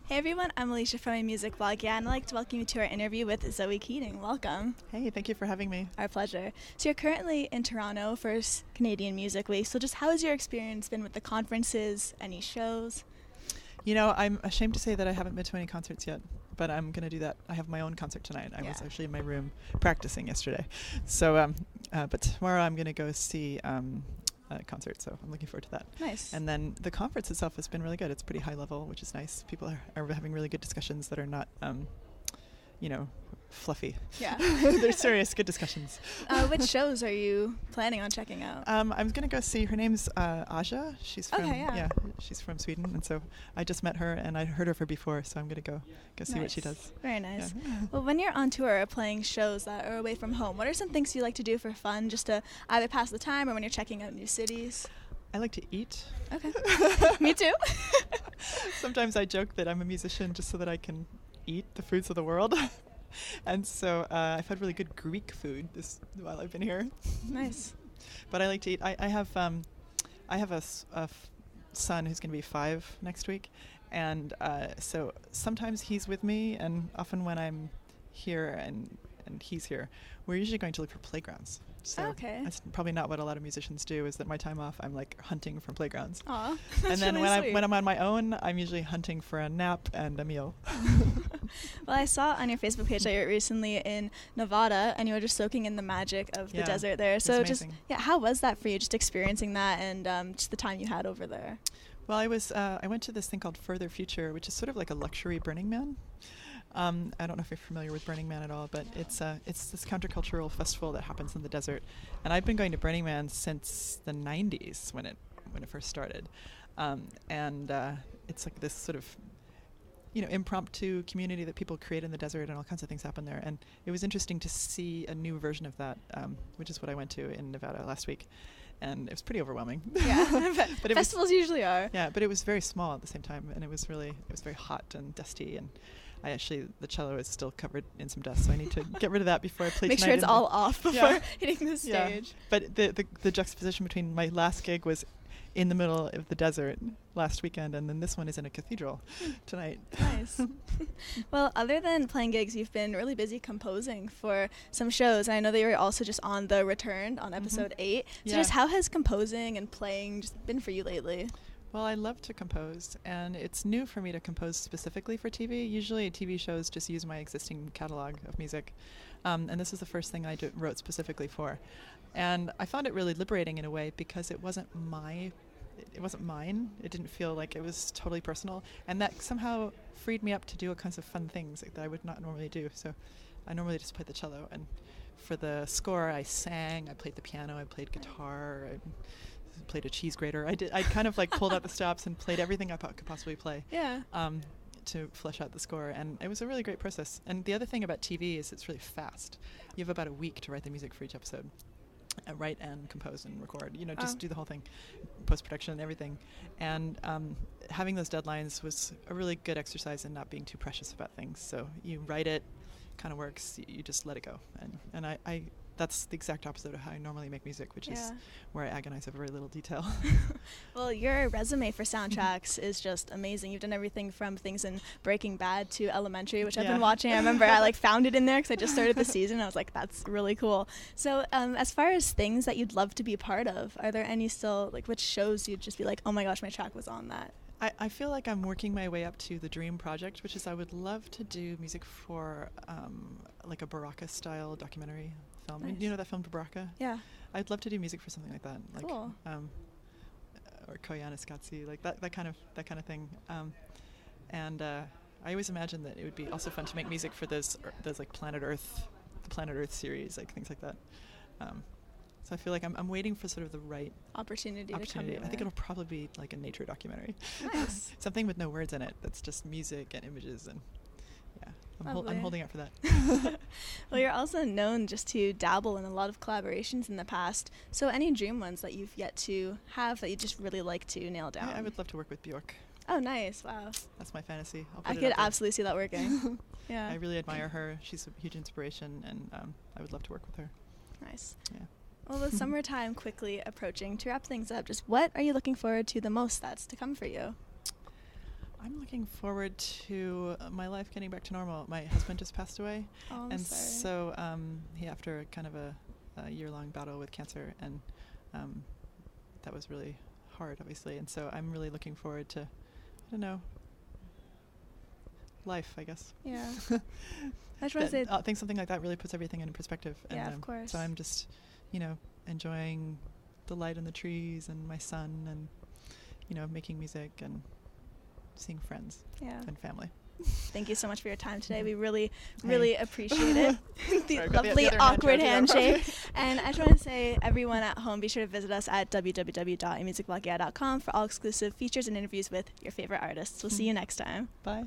Hey everyone, I'm Alicia from my music blog, and I'd like to welcome you to our interview with Zoë Keating. Welcome. Hey, thank you for having me. Our pleasure. So you're currently in Toronto for Canadian Music Week, so just how has your experience been with the conferences, any shows? You know, I'm ashamed to say that I haven't been to any concerts yet, but I'm going to do that. I have my own concert tonight. I was actually in my room practicing yesterday. So, but tomorrow I'm going to go see a concert, so I'm looking forward to that. Nice. And then the conference itself has been really good. It's pretty high level, which is nice. People are having really good discussions that are not, fluffy. Yeah. They're serious, good discussions. Which shows are you planning on checking out? I'm going to go see, her name's Aja. She's from, Okay, she's from Sweden. And so I just met her and I'd heard of her before, so I'm going to go see what she does. Very nice. Yeah. Well, when you're on tour or playing shows that are away from home, what are some things you like to do for fun, just to either pass the time or when you're checking out new cities? I like to eat. Okay. Me too. Sometimes I joke that I'm a musician just so that I can eat the foods of the world. And so I've had really good Greek food while I've been here. Nice. But I like to eat. I have a son who's going to be 5 next week, and so sometimes he's with me, and often when I'm here and he's here, we're usually going to look for playgrounds. So that's probably not what a lot of musicians do, is that my time off I'm like hunting for playgrounds. Aw, and then really when I'm on my own, I'm usually hunting for a nap and a meal. Well, I saw on your Facebook page that you were recently in Nevada and you were just soaking in the magic of the desert there. So how was that for you, just experiencing that and just the time you had over there? Well, I went to this thing called Further Future, which is sort of like a luxury Burning Man. I don't know if you're familiar with Burning Man at all, but it's this countercultural festival that happens in the desert. And I've been going to Burning Man since the 90s when it first started. It's like this sort of impromptu community that people create in the desert, and all kinds of things happen there. And it was interesting to see a new version of that, which is what I went to in Nevada last week. And it was pretty overwhelming. Yeah, but festivals usually are. Yeah, but it was very small at the same time, and it was very hot and dusty, and the cello is still covered in some dust, so I need to get rid of that before I play Make tonight. sure it's all off before hitting the stage. Yeah. But the juxtaposition between my last gig was in the middle of the desert last weekend, and then this one is in a cathedral tonight. Nice. Well, other than playing gigs, you've been really busy composing for some shows. And I know that you were also just on The Returned on episode 8. So just how has composing and playing just been for you lately? Well, I love to compose, and it's new for me to compose specifically for TV. Usually TV shows just use my existing catalog of music, and this is the first thing I wrote specifically for. And I found it really liberating in a way, because it wasn't mine. It didn't feel like it was totally personal, and that somehow freed me up to do all kinds of fun things that I would not normally do. So I normally just play the cello, and for the score I sang, I played the piano, I played guitar, I played a cheese grater. I kind of like pulled out the stops and played everything I could possibly play. Yeah. To flesh out the score, and it was a really great process. And the other thing about TV is it's really fast. You have about a week to write the music for each episode. Write and compose and record, just do the whole thing, post-production and everything. And having those deadlines was a really good exercise in not being too precious about things. So you write it, kind of works, you just let it go. And I that's the exact opposite of how I normally make music, which is where I agonize over very little detail. Well, your resume for soundtracks is just amazing. You've done everything from things in Breaking Bad to Elementary, which I've been watching. I remember I found it in there because I just started the season. I was like, that's really cool. So as far as things that you'd love to be a part of, are there any still, which shows you'd just be like, oh my gosh, my track was on that? I feel like I'm working my way up to the dream project, which is I would love to do music for like a Baraka-style documentary film. Nice. You know that film Baraka? Yeah. I'd love to do music for something like that. Cool. Or Koyaanisqatsi, like that kind of thing. I always imagined that it would be also fun to make music for those like the Planet Earth series, like things like that. So I feel like I'm waiting for sort of the right opportunity to come. I think it'll probably be like a nature documentary. Nice. Something with no words in it. That's just music and images, and I'm holding out for that. Well, you're also known just to dabble in a lot of collaborations in the past. So any dream ones that you've yet to have that you just really like to nail down? I would love to work with Björk. Oh, nice. Wow. That's my fantasy. I could absolutely see that working. Yeah. I really admire her. She's a huge inspiration, and I would love to work with her. Nice. Yeah. Well, with summertime quickly approaching, to wrap things up, just what are you looking forward to the most that's to come for you? I'm looking forward to my life getting back to normal. My husband just passed away, Oh, I'm and sorry. so he, after kind of a year-long battle with cancer, and that was really hard, obviously. And so I'm really looking forward to, I don't know, life, I guess. Yeah. I just want to say, I think something like that really puts everything in perspective. And, yeah, of course. So I'm just, enjoying the light in the trees and my son, and making music and seeing friends and family. Thank you so much for your time today. We really, really appreciate it. The Sorry, lovely the awkward handshake. And I just want to say, everyone at home, be sure to visit us at www.amusicbloggia.com for all exclusive features and interviews with your favorite artists. We'll see you next time. Bye.